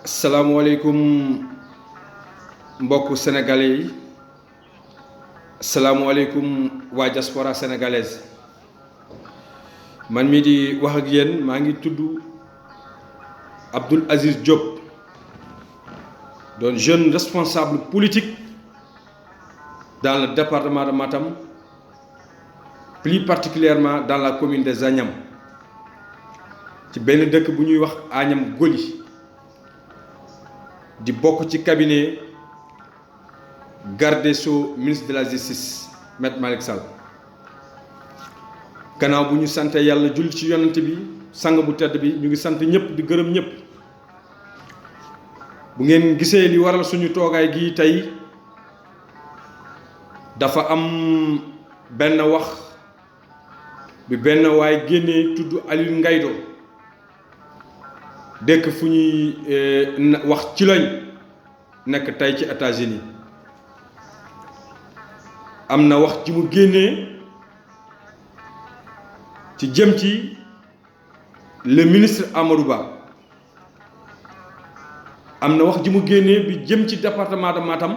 salaamualeykum mbokku sénégalais yi salaamualeykum waa diaspora sénégalaise man mii di wax ak yéen maa ngi tudd Abdoul Aziz Diop doon jeune responsable politique dans le département de Matam, plus particulièrement dans la commune de Agnam ci benn dëkk bu ñuy wax Agnam Goli di bokk ci cabinet garde des Sceaux ministre de la justice Maître Malick Sall gannaaw bu ñu sante yàlla julli ci yonent bi sang bu tedd bi ñu ngi sant ñëpp di gërëm ñëpp bu ngeen gisee li waral suñu toogaay gi tey dafa am benn wax bi benn waay génnee tudd Aliou Ngaydo dëkk fu ñuy wax ci lañ nekk tey ci États-Unis am na wax ji mu génnee ci jëm ci le ministre Amadou Ba am na wax ji mu génnee bi jëm ci département de Matam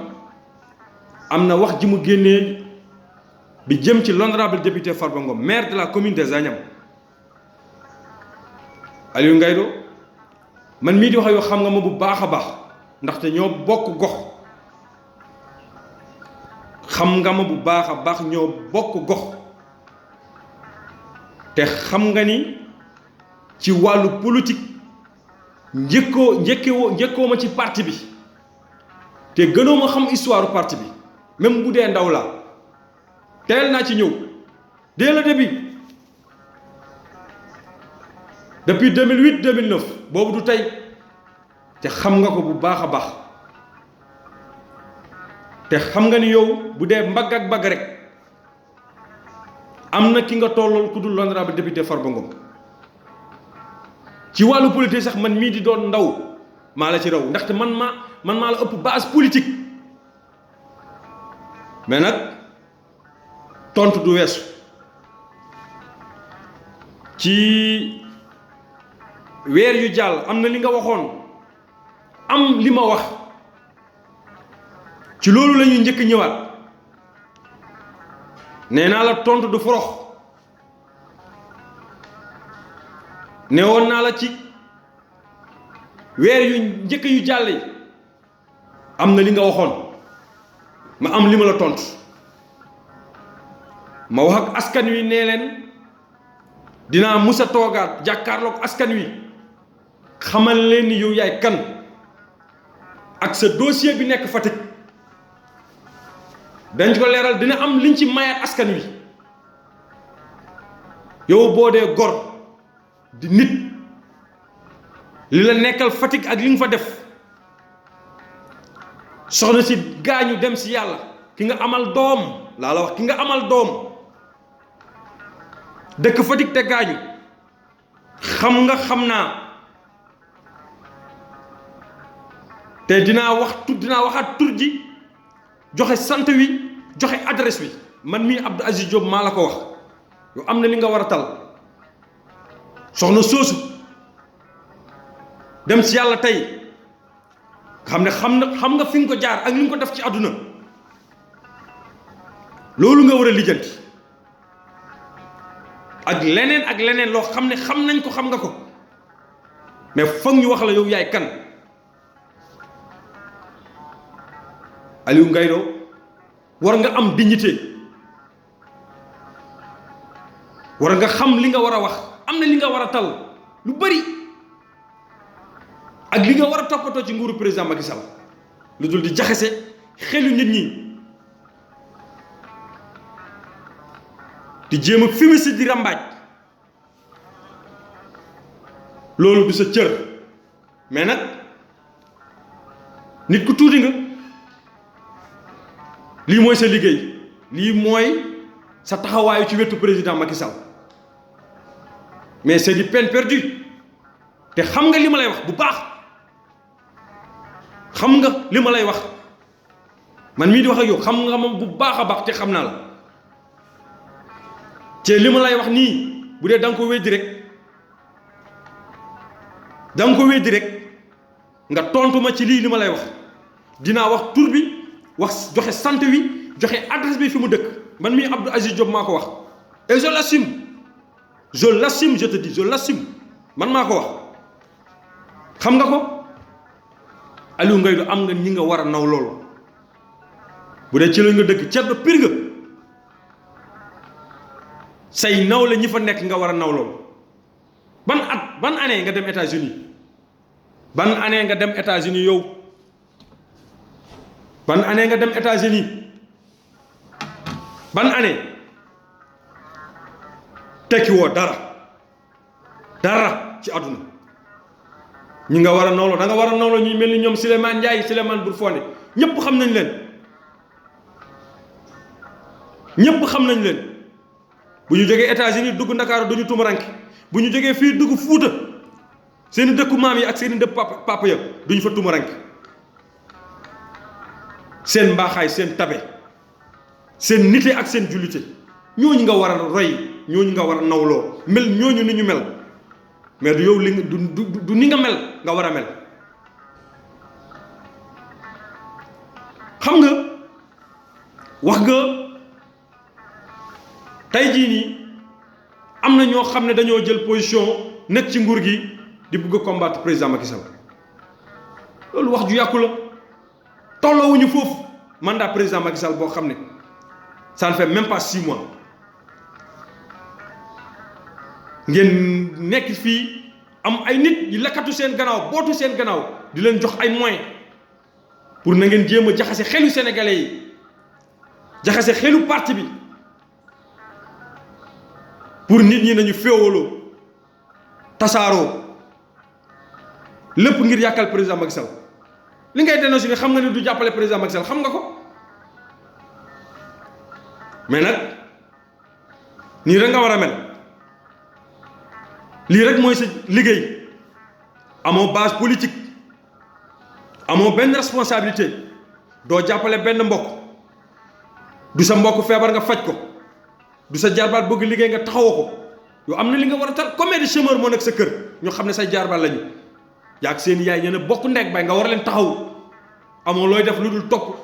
am na wax ji mu génnee bi jëm ci l'honorable député Farba Ngom maire de la commune des Agnam Aliou Ngaydo man mii di wax yoo xam nga ma bu baax a baax ndaxte ñoo bokk gox xam nga ma bu baax a baax ñoo bokk gox te xam nga ni ci wàllu politique njëkkoo ma ci parti bi te gënoo ma xam histoire parti bi même bu dee ndaw laa teel naa ci ñëw dès le début depuis 2008 2009 boobu du tey te xam nga ko bu baax a baax te xam nga ni yow bu dee mbagg ak mbagg rek am na ki nga tollool ku dul l'honorable député Farba Ngom ci wàllu politique sax man mii di doon ndaw maa la ci raw ndaxte man maa la ëpp base politique mais nag tontu du weesu ci weer yu jàll am na li nga waxoon am li ma wax ci loolu la ñuy njëkk ñëwaat nee naa la tontu du forox ne woon naa la ci weer yu njëkk yu jàll yi am na li nga waxoon ma am li ma la tontu ma wax ak askan wi nee leen dinaa musa toogaat jàkkaarloog askan wi xamal leen ni yow yaay kan ak sa dossier bi nekk Fatick dañ ko leeral dina am liñ ci mayaat askan wi yow boo dee gor di nit li la nekkal Fatick ak li nga fa def soxna si gaañu dem si yàlla ki nga amal doom laa la wax ki nga amal doom dëkk Fatick te gaañu xam naa te dinaa waxaat tur ji joxe sant wi joxe adresse bi man mii Abdou Aziz Diop maa la ko wax yow am na li nga war a tal soxna soosu dem si yàlla tey xam nga fi nga ko jaar ak li nga ko def ci àdduna loolu nga war a lijjanti ak leneen loo xam ne xam nañ ko xam nga ko mais foog ñu wax la yow yaay kan Aliou Ngaydo war nga am dignité war nga xam li nga war a wax am na li nga war a tal lu bari ak li nga war a toppatoo ci nguuru président Macky Sall lu dul di jaxase xelu nit ñi di jéem a fimisi di rambaaj loolu du sa cër mais nag nit ku tuuti nga lii mooy sa liggéey lii mooy sa taxawaayu ci wetu président Macky Sall mais c'est du peine perdue te xam nga li ma lay wax bu baax xam nga li ma lay wax man mii di wax ak yow xam nga moom bu baax a baax te xam naa la te li ma lay wax nii bu dee da nga ko weddi rek nga tontu ma ci lii li ma lay wax dinaa wax tur bi wax joxe sant wi joxe adresse bi fi mu dëkk man mii Abdou Aziz Diop maa ko wax et je l'assume je te dis je l'assume man maa ko wax xam nga ko Aliou Ngaydou am nga ñi nga war a naw loolu bu dee ci la nga dëkk ceddo pir nga say naw la ñi fa nekk nga war a naw loolu ban année nga dem États-Unis ban année nga dem États-Unis yow ban année nga dem États-Unis ban année tekki woo dara ci àdduna ñi nga war a nawloo da nga war a nawloo ñuy mel ni ñoom Souleymane Ndiaye Souleymane Bour Fondé ñëpp xam nañ leen bu ñu jógee États-Unis dugg Ndakaaru duñu tumuranke bu ñu jógee fii dugg Fuuta seeni dëkku maam yi ak seeni dëkk papa ya duñu fa tumuranke seen mbaaxaay seen tabe seen nite ak seen jullite ñooñu nga war a roy ñooñu nga war a nawloo mel ñooñu ni ñu mel mais du yow li nga du ni nga mel nga war a mel xam nga wax nga tey jii nii am na ñoo xam ne dañoo jël position nekk ci nguur gi di bëgg a combattre président Macky Sall loolu wax ju yàqu la tolloowuñu foofu mandat président Macky Sall boo xam ne ça ne fait même pas 6 mois ngeen nekk fii am ay nit yi lakkatu seen gannaaw bootu seen gannaaw di leen jox ay moyens pour na ngeen jéem a jaxase xelu sénégalais yi jaxase xelu parti bi pour nit ñi nañu féewaloo tasaaroo lépp ngir yàkkal président Macky Sall li ngay dénoncé ni xam nga ni du jàppale président Macky Sall xam nga ko mais nag nii rek nga war a mel lii rek mooy sa liggéey amoo base politique amoo benn responsabilité doo jàppale benn mbokk du sa mbokk feebar nga faj ko du sa jaarbaat bëgg liggéey nga taxawoo ko yow am na li nga war a tal combien de chômeurs moo nekk sa kër ñoo xam ne say jaarbaat lañu yaag seen yaay ñene bokk ndek bay nga war leen taxaw amoo looy def lu dul topp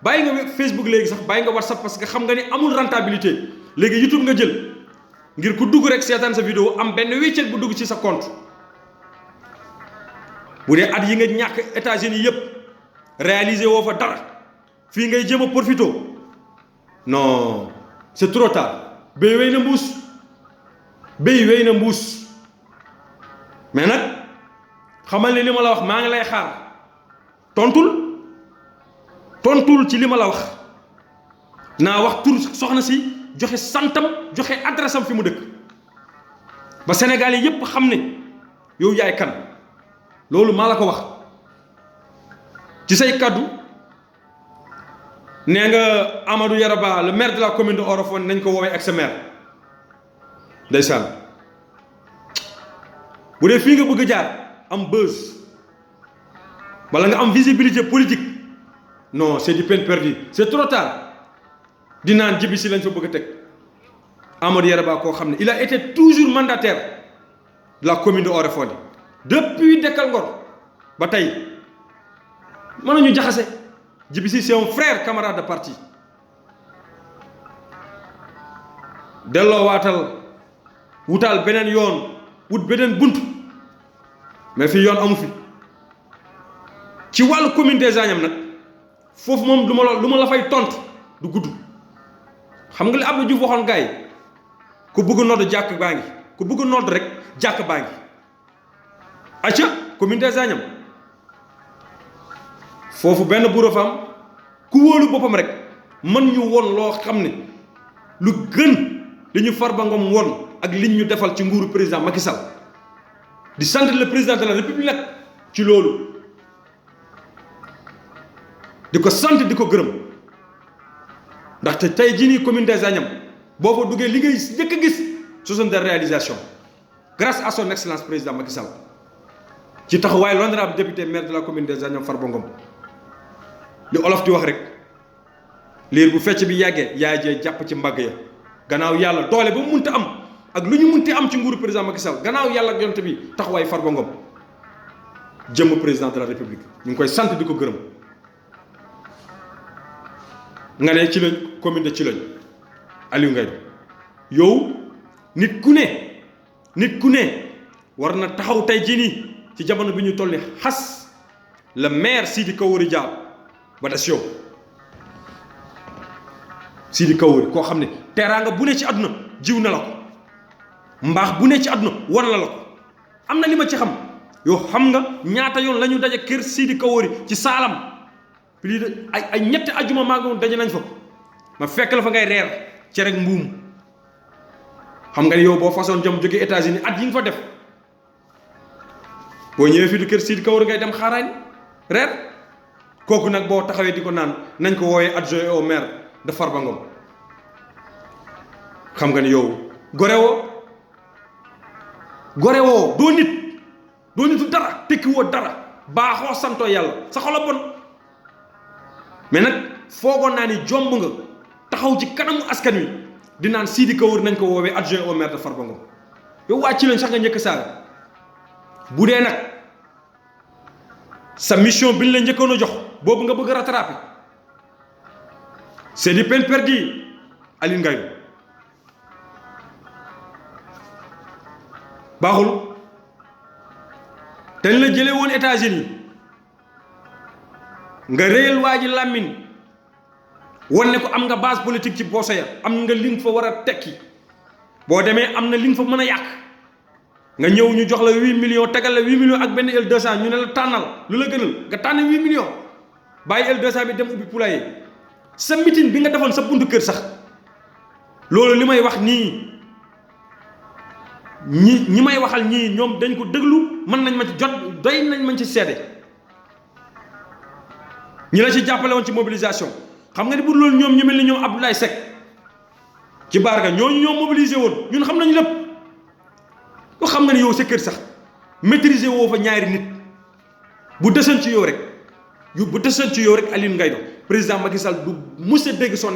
bàyyi nga Facebook léegi sax bàyyi nga WhatsApp parce que xam nga ni amul rentabilité léegi YouTube nga jël ngir ku dugg rek seetaan sa vidéo am benn wéccet bu dugg ci sa compte bu dee at yi nga ñàkk États-Unis yëpp réaliser woo fa dara fii ngay jéem a profito non c'est trop tard béy wéy na mbuus mais nag xamal ne li ma la wax maa ngi lay xaar tontul ci li ma la wax naa wax tur soxna si joxe santam joxe adresse am fi mu dëkk ba Sénégal yi yépp xam ne yow yaay kan loolu maa la ko wax ci say kaddu nee nga Amadou Yaraba le maire de la commune de Orofone nañ ko woowee ak sa maire ndeysaan bu dee fii nga bëgg a jaar am buzz wala nga am visibilité politique non c'est du peine perdue c'est trop tard di naan jibi si lañ fa bëgg a teg Amadou Yaraba koo xam ne il a été toujours mandataire de la commune de Orofone depuis Dekkal Ngor ba tey mën nañu jaxase jibi si c'est un frère camarade de parti delloo waatal wutaal beneen yoon wut beneen bunt mais fii yoon amu fi ci wàllu commune des Agnam nag foofu moom lu ma la fay tontu du gudd xam nga li Abdou Diouf waxoon gars yi ku bëgg nodd jàkk baa ngi ku bëgg nodd rek jàkk baa ngi acca commune des Agnam foofu benn bureau fa am ku wóolu boppam rek mën ñu won loo xam ne lu gën li ñu Farba Ngom won ak liñ ñu defal ci nguuru président Macky Sall di sant le président de la république nag ci loolu di ko sant di ko gërëm ndaxte tey jii nii commune des Agnam boo fa duggee li ngay njëkk a gis ce sont des réalisations grâce à son excellence président Macky Sall ci taxawaay l'honorable député maire de la commune des Agnam Farba Ngom li olof di wax rek liir bu fecc bi yàggee yaay jee jàpp ci mbagg ya gannaaw yàlla doole ba mu munti am ak lu ñu munti am ci nguuru président Macky Sall gannaaw yàlla ak yonent bi taxawaay Farba Ngom jëm président de la république ñu ngi koy sant di ko gërëm nga ne ci lañ commune de Thilogne Aliou Ngaye yow nit ku ne war na taxaw tey jii nii ci jamono bi ñu toll ni xas le maire Sidi Kawori Dia Badasio Sidi Kawori koo xam ne teraanga bu ne ci àdduna jiw na la ko mbaax bu ne ci àdduna war na la ko am na li ma ci xam yow xam nga ñaata yoon la ñu daje kër Sidi Kawori ci saalam plus de ay ñetti ajuma maa ngi daje nañ fa ma fekk la fa ngay reer ci rek mbuum xam nga ni yow boo façon jëm jóge États-Unis at yi nga fa def boo ñëwee fii di kër Sidi Kawori ngay dem xaaraan reer kooku nag boo taxawee di ko naan nañ ko woowee adjoint au maire de Farba Ngom xam nga ni yow gorewoo doo nitu dara tekkiwoo dara baaxoo santoo yàlla sa xol a bon mais nag foogoon naa ni jomb nga taxaw ci kanamu askan wi di naan Sidi Kawori nañ ko woowee adjoint au maire de Farba Ngom yow waa ci lañ sax nga njëkk saaga bu dee nag sa mission bi ñu la njëkkoon a jox boobu nga bëgg a rattraper c'est du peine perdue Aliou Ngaye baaxul te la jëlee woon États-Unis nga réyal waa ji làmmiñ wan ne ko am nga base politique ci booso ya am nga li nga fa war a tekki boo demee am na li nga fa mën a yàq nga ñëw ñu jox la 8 millions tegal la 8 millions ak benn L200 ñu ne la tànnal lu la gënal nga tànn 8 millions bàyyi L200 bi dem ubbi poulailler sa meeting bi nga defoon sa buntu kër sax loolu li may wax nii ñi may waxal ñii ñoom dañ ko déglu mën nañ ma ci jot doy nañ ma ci seede ñi la ci jàppale woon ci mobilisation xam nga ni bu loolu ñoom ñu mel ni ñoom Abdoulaye Seck ci baar ga ñooñu ñoo mobilisé woon ñun xam nañu lépp ko xam nga ni yow sa kër sax maîtriser woo fa ñaari nit bu desoon ci yow rek Aliou Ngaye président Macky Sall du mus a dégg son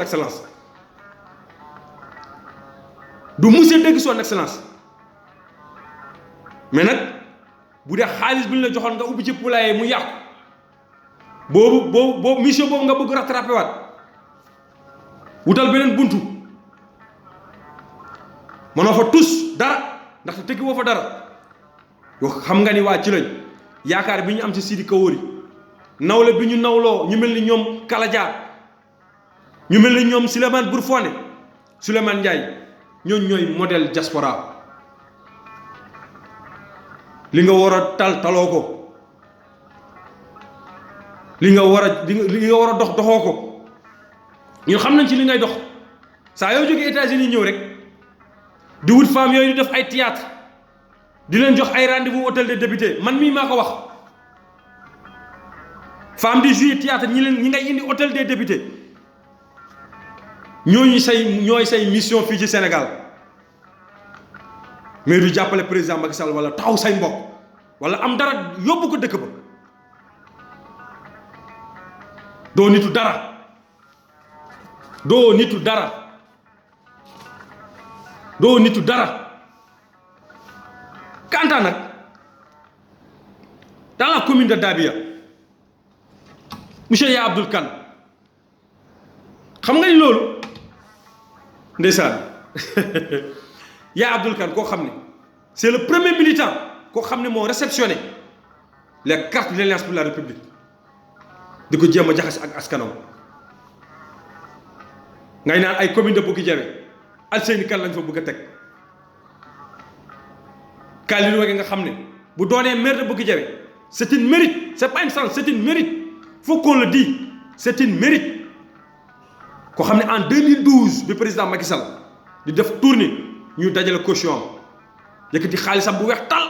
excellence mais nag bu dee xaalis bi ñu la joxoon nga ubbi ci poulailler mu yàqu boobu mission boobu nga bëgg rattrapé waat wutal beneen buntu mënoo fa tus dara ndaxte tekki woo fa dara yoo xam nga ni waa ci lañ yaakaar bi ñu am ci Sidi Kawori nawle bi ñu nawloo ñu mel ni ñoom Kalaja ñu mel ni ñoom Souleymane Bourfone Souleymane Ndiaye ñooñu ñooy modèle diaspora li nga war a taloo ko li nga war a dox doxoo ko ñun xam nañ ci li ngay dox saa yoo jógee États-Unis ñëw rek di wut femme yooyu di def ay théâtre di leen jox ay rendez-vous hôtel des députés man mii maa ko wax femme di jouer théâtre ñi ngay indi hôtel des députés ñooy say mission fii ci Sénégal mais du jàppale président Macky Sall wala taxaw say mbokk wala am dara yóbbu ko dëkk ba doo nitu dara Kanta nag dans la commune de Dabia monsieur Ya Abdoul Kane xam nga ni loolu ndeysaan Ya Abdoul Kane koo xam ne c'est le premier militant koo xam ne moo réceptionné les cartes de l'Alliance pour la République di ko jéem a jaxase ak askanam ngay naan ay commune de Boki-Diawé Alseyni Kane lañ fa bëgg a teg Khalilou Wagué nga xam ne bu doonee maire de Boki-Diawé c'est une mérite c'est pas une chance c'est une mérite faut qu'on le dise c'est une mérite koo xam ne en 2012 bi président Macky Sall di def tournée ñu dajale caution am yëkkati xaalisam bu weex tal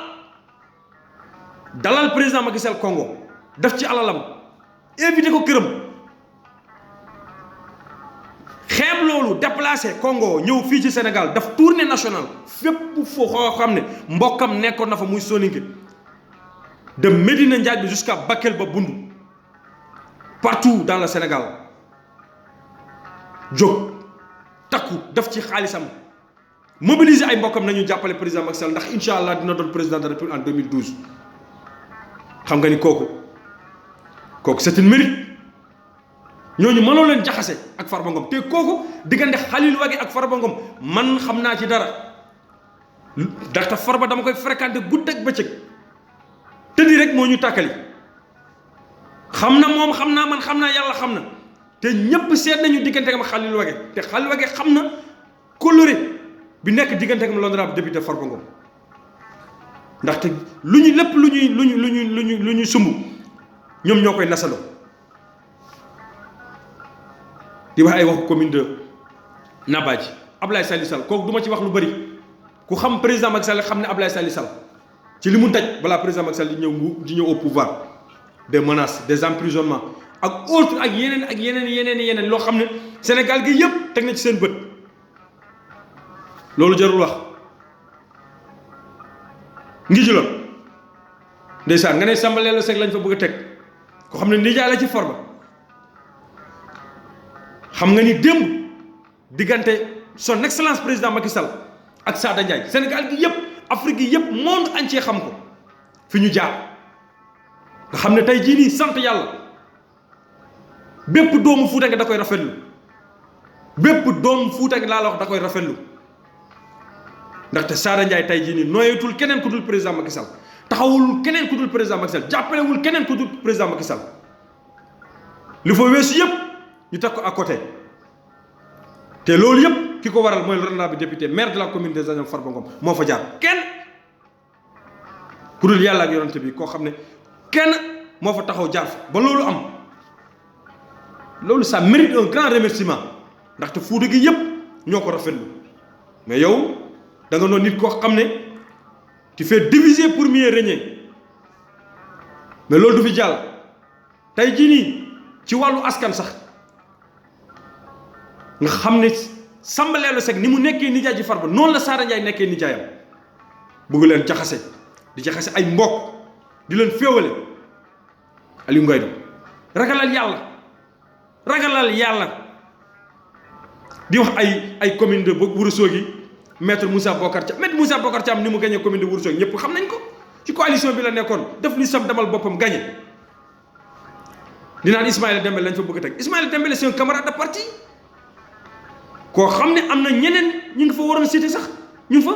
dalal président Macky Sall Congo def ci alalam invité ko këram xeeb loolu déplacé Congo ñëw fii ci Sénégal daf tournée nationale fépp foo xam ne mbokkam nekkoon na fa muy Soninké de Médina Ndiaye bi jusqu'à Bakel ba Bundu partout dans le Sénégal jóg takku def ci xaalisam mobiliser ay mbokkam nañu jàppale président Macky Sall ndax incha allah dina doon président de la République en 2012 xam nga ni kooku c'est une mérite ñooñu mënoo leen jaxase ak Farba Ngom te kooku diggante Khalil Wagué ak Farba Ngom man xam naa ci dara ndaxte Farba dama koy fréquenté gudd ak bëccëg tëddi rek moo ñu tàkkali xam na moom xam naa man xam naa yàlla xam na te ñëpp seet nañu diggante ak Khalil Wagué te Khalil Wagué xam na coloré bi nekk diggante ak l'honorable député Farba Ngom ndaxte lu ñu lépp lu ñuy sumb ñoom ñoo koy nasaloo di wax ay waxu commune de Nabadji Ablaye Sali Sall kooku du ma ci wax lu bëri ku xam président Macky Sall xam ne Ablaye Sali Sall ci li mu daj balaa président Macky Sall di ñëw au pouvoir des menaces des emprisonnements ak autres ak yeneen loo xam ne Sénégal gi yëpp teg na ci seen bët loolu jarul wax ngi ji loon ndeysaan nga ne Samba Leelo Seck lañ fa bëgg a teg ko xam ne nijaay la ci Farba xam nga ni démb diggante son excellence président Macky Sall ak Sada Ndiaye Sénégal gi yëpp Afrique gi yëpp monde entier xam ko fi ñu jaar nga xam ne tey jii nii sant yàlla bépp doomu Fuuta nga da koy rafetlu bépp doomu Fuuta nga laa la wax da koy rafetlu ndaxte Sada Ndiaye tey jii nii nooyeetul keneen ku dul président Macky Sall taxawul keneen ku dul président Macky Sall jàppalewul keneen ku dul président Macky Sall li fa weesu yëpp ñu teg ko à côté te loolu yëpp ki ko waral mooy l'honorable député maire de la commune des Agnam Farba Ngom moo fa jaar kenn ku dul yàlla ak yonante bi koo xam ne kenn moo fa taxaw jaar fa ba loolu am loolu ça mérite un grand remerciement ndaxte Fuuta gi yëpp ñoo ko rafetlu mais yow da nga noonu nit koo xam ne tu fais diviser pour mieux régner mais loolu du fi jàll tey jii nii ci wàllu askan sax nga xam ne Samba Leelo Seck ni mu nekkee nijaay ji Farba noonu la Sada Ndiaye nekkee nijaayam bëgg leen jaxase di jaxase ay mbokk di leen féewale Aliou Ngoye do ragalal yàlla di wax ay commune de Ourossogui maître Moussa Bocar Thiam ni mu gagné commune de Ourossogui ñëpp xam nañ ko ci coalition bi la nekkoon def li sam demal boppam gagné di naan Ismaïla Dembélé lañ fa bëgg a teg Ismaïla Dembélé c'est un camarade de parti koo xam ne am na ñeneen ñu ngi fa waroon cité sax ñu fa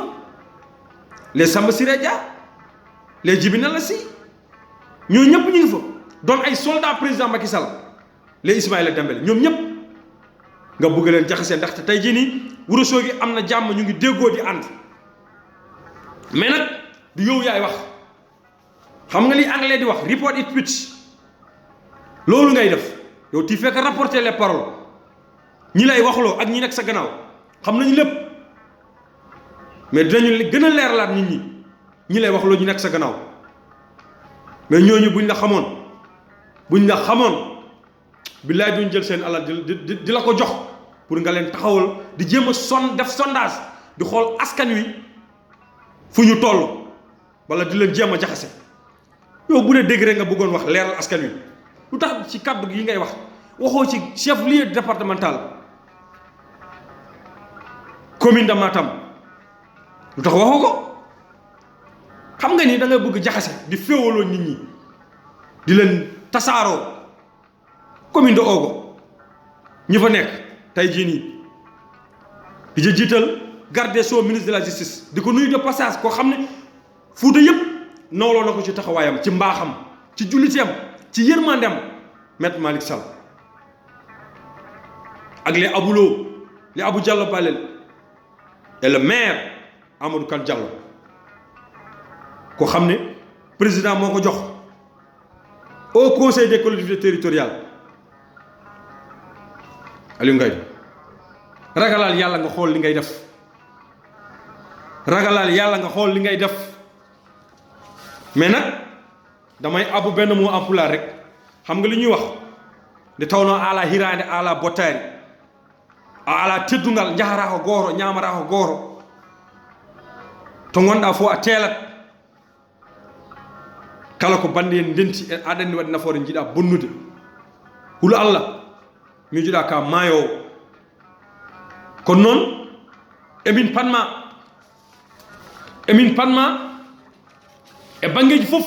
les Samba Siré Dia les Djibi Nala Si ñoo ñëpp ñu ngi fa doon ay soldats président Macky Sall les Ismaïla Dembélé ñoom ñëpp nga bëgg leen jaxasee ndaxte tey jii nii Ourossogui am na jàmm ñu ngi déggoo di ànd mais nag du yow yaay wax xam nga li anglais di wax report it pitch loolu ngay def yow tu fais que rapporter les paroles ñi lay waxloo ak ñi nekk sa gannaaw xam nañu lépp mais dinañu gën a leeralaat nit ñi lay waxloo ñu nekk sa gannaaw mais ñooñu buñ la xamoon billaay duñ jël seen alal di la ko jox pour nga leen taxawal di jéem a def sondage di xool askan wi fu ñu toll wala di leen jéem a jaxase yow bu dee dégg rek nga bëggoon wax leeral askan wi lu tax ci kàddu gi ngay wax waxoo ci chef lieu départemental commune de Matam lu tax waxoo ko xam nga ni da nga bëgg jaxase di féewaloo nit ñi di leen tasaaroo commune de Ogo ñi fa nekk tey jii nii di ca jiital garde des sceaux ministre de la justice di ko nuyu de passage koo xam ne Fuuta yëpp nawloo na ko ci taxawaayam ci mbaaxam ci julliteem ci yërmandeem Maître Malick Sall ak les Aboulo les Abou Diallo Balel et le maire Amadou Kane Diallo koo xam ne président moo ko jox au conseil des collectivités territoriales Aliou Ngoye ragalal yàlla nga xool li ngay def mais nag damay abu benn moo en pulaar rek xam nga li ñuy wax nde tawno ala hiraande ala bottaari a ala teddungal jahara ko gooro ñamara ko gooro to gonɗa fof a teelat kala ko bande en ndenti aɗa anndi waɗi nafoore jiiɗa bonnude hulo Allah miijoɗa ka maayowo kono noon emin panma e bangeji fof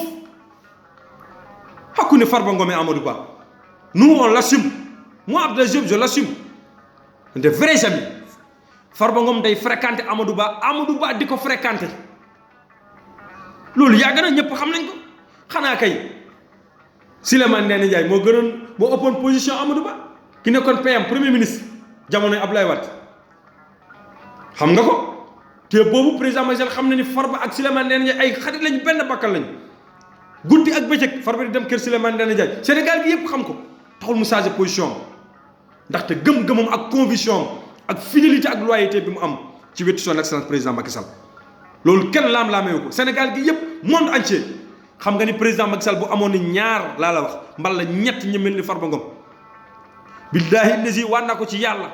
bàkku ne Farba Ngom et Amadou Ba. Nous on l'assume. Moi Abdoulaye Diop je l'assume. De vrais amis. Farba Ngom day fréquenter Amadou Ba di ko fréquenter. loolu yàgg na ñëpp xam nañ ko xanaa kay Souleymane Ndéné Ndiaye moo ëppoon position Amadou Ba ki nekkoon PM premier ministre jamonoy Abdoulaye Wade xam nga ko te boobu président Macky Sall xam na ni Farba ak Souleymane Ndéné Ndiaye ay xarit lañ benn bakkal lañ guddi ak bëccëg Farba di dem kër Souleymane Ndéné Ndiaye Sénégal gi yëpp xam ko taxul mu changé position am ndaxte gëm-gëmam ak conviction am ak fidélité ak loyauté bi mu am ci wetu son excellence président Macky Sall loolu kenn laam-laamee ko Sénégal gi yëpp monde entier xam nga ni président Macky Sall bu amoon ni ñaar laa la wax mbal la ñett ñi mel ni Farba Ngom billaahi lazi waan naa ko ci yàlla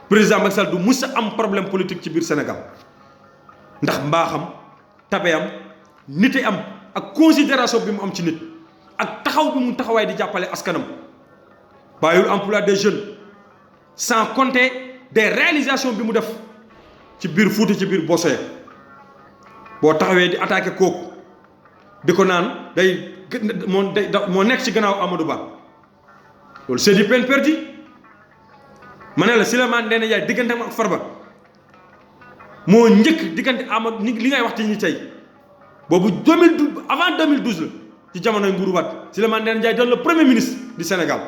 président Macky Sall du mus a am problème politique ci biir Sénégal ndax mbaaxam tabeam nite am ak considération bi mu am ci nit ak taxaw bi mu taxawaay di jàppale askanam bàyyul emploi des jeunes sans compter des réalisations bi mu def ci biir Fuuta ci biir Bosoya boo taxawee di attaqué kooku di ko naan moo nekk ci gannaaw Amadou Ba loolu c'est du peine perdue ma ne la Souleymane Ndéné Ndiaye diggante ak Farba moo njëkk diggante Amadou li ngay wax ci ñi tey boobu 2012 avant 2012 la ci jamonoy Nguuru Wade Souleymane Ndéné Ndiaye doon le premier ministre du Sénégal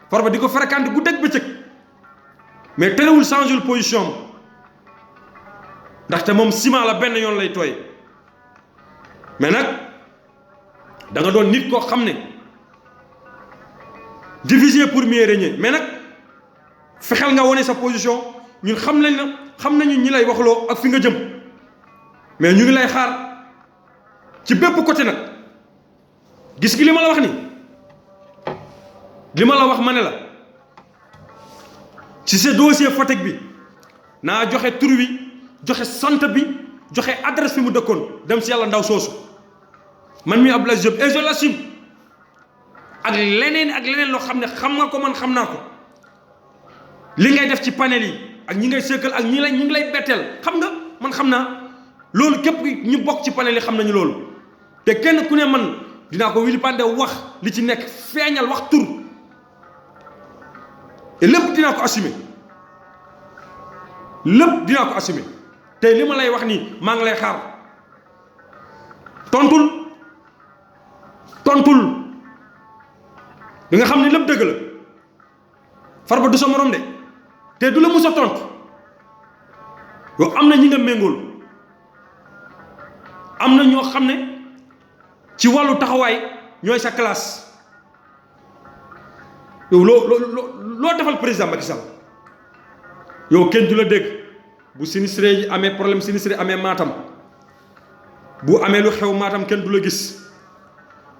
Farba di ko fréquenté guddi ak bëccëg mais terewul changé position am ndaxte moom ciment la benn yoon lay tooy mais nag da nga doon nit koo xam ne diviser pour mieux régner mais nag fexeel nga wane sa position ñun xam nañu ñi lay waxloo ak fi nga jëm mais ñu ngi lay xaar ci bépp côté nag gis gi li ma la wax ni li ma la wax ma ne la ci ce dossier Fatick bi naa joxe tur wi joxe sant bi joxe adresse fi mu dëkkoon dem si yàlla ndaw soosu man mii Abdoulaye Diop et je l'assume ak leneen loo xam ne xam nga ko man xam naa ko li ngay def ci panel yi ak ñi ngay sëkkal ak ñi ngi lay betteel xam nga man xam naa loolu képp ñu bokk ci panel yi xam nañu loolu te kenn ku ne man dinaa ko wili pande wax li ci nekk feeñal wax tur et lépp dinaa ko assumer tey li ma lay wax nii maa ngi lay xaar tontul di nga xam ne lépp dëgg la Farba du sa morom de te du la mus a tontu yow am na ñi nga méngool am na ñoo xam ne ci wàllu taxawaay ñooy sa classe yow loo defal président Macky Sall yow kenn du la dégg bu sinistré yi amee problème sinistré amee Matam bu amee lu xew Matam kenn du la gis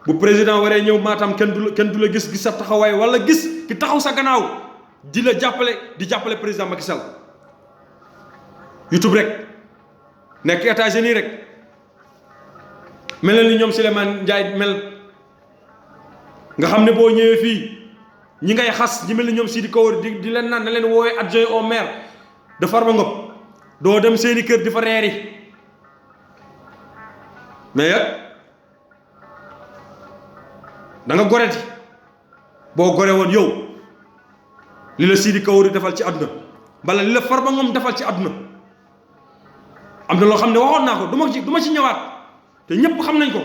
bu président waree ñëw Matam kenn du la gis sa taxawaay wala gis ki taxaw sa gannaaw di jàppale président Macky Sall YouTube rek nekk États-Unis rek mel na ni ñoom Souleymane Ndiaye mel nga xam ne boo ñëwee fii ñi ngay xas ñi mel ni ñoom Sidi Kawar di leen naan na leen woowee adjoint au maire de Farba Ngom doo dem seeni kër di fa reeri mais da nga goreti boo gore woon yow li la Sidi Kawar defal ci àdduna bala li la Farba Ngom defal ci àdduna am na loo xam ne waxoon naa ko du ma ci ñëwaat te ñépp xam nañ ko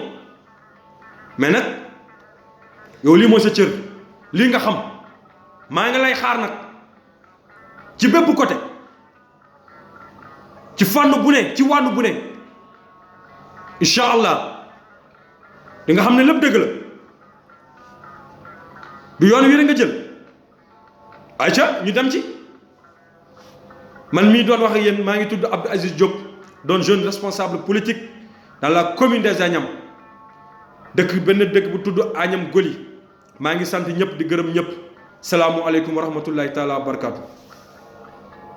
mais nag yow lii mooy sa cër lii nga xam maa ngi lay xaar nag ci bépp côté ci fànn bu ne ci wànn bu ne incha allah di nga xam ne lépp dëgg la du yoon wi rek nga jël ayca ñu dem ci man mii doon wax ak yéen maa ngi tudd Abdou Aziz Diop doon jeune responsable politique dans la commune des Agnam dëkk bu tudd Agnam Goli maa ngi sant ñëpp di gërëm ñëpp salaamualeykum wa rahmatullahi taala wa barakaatu.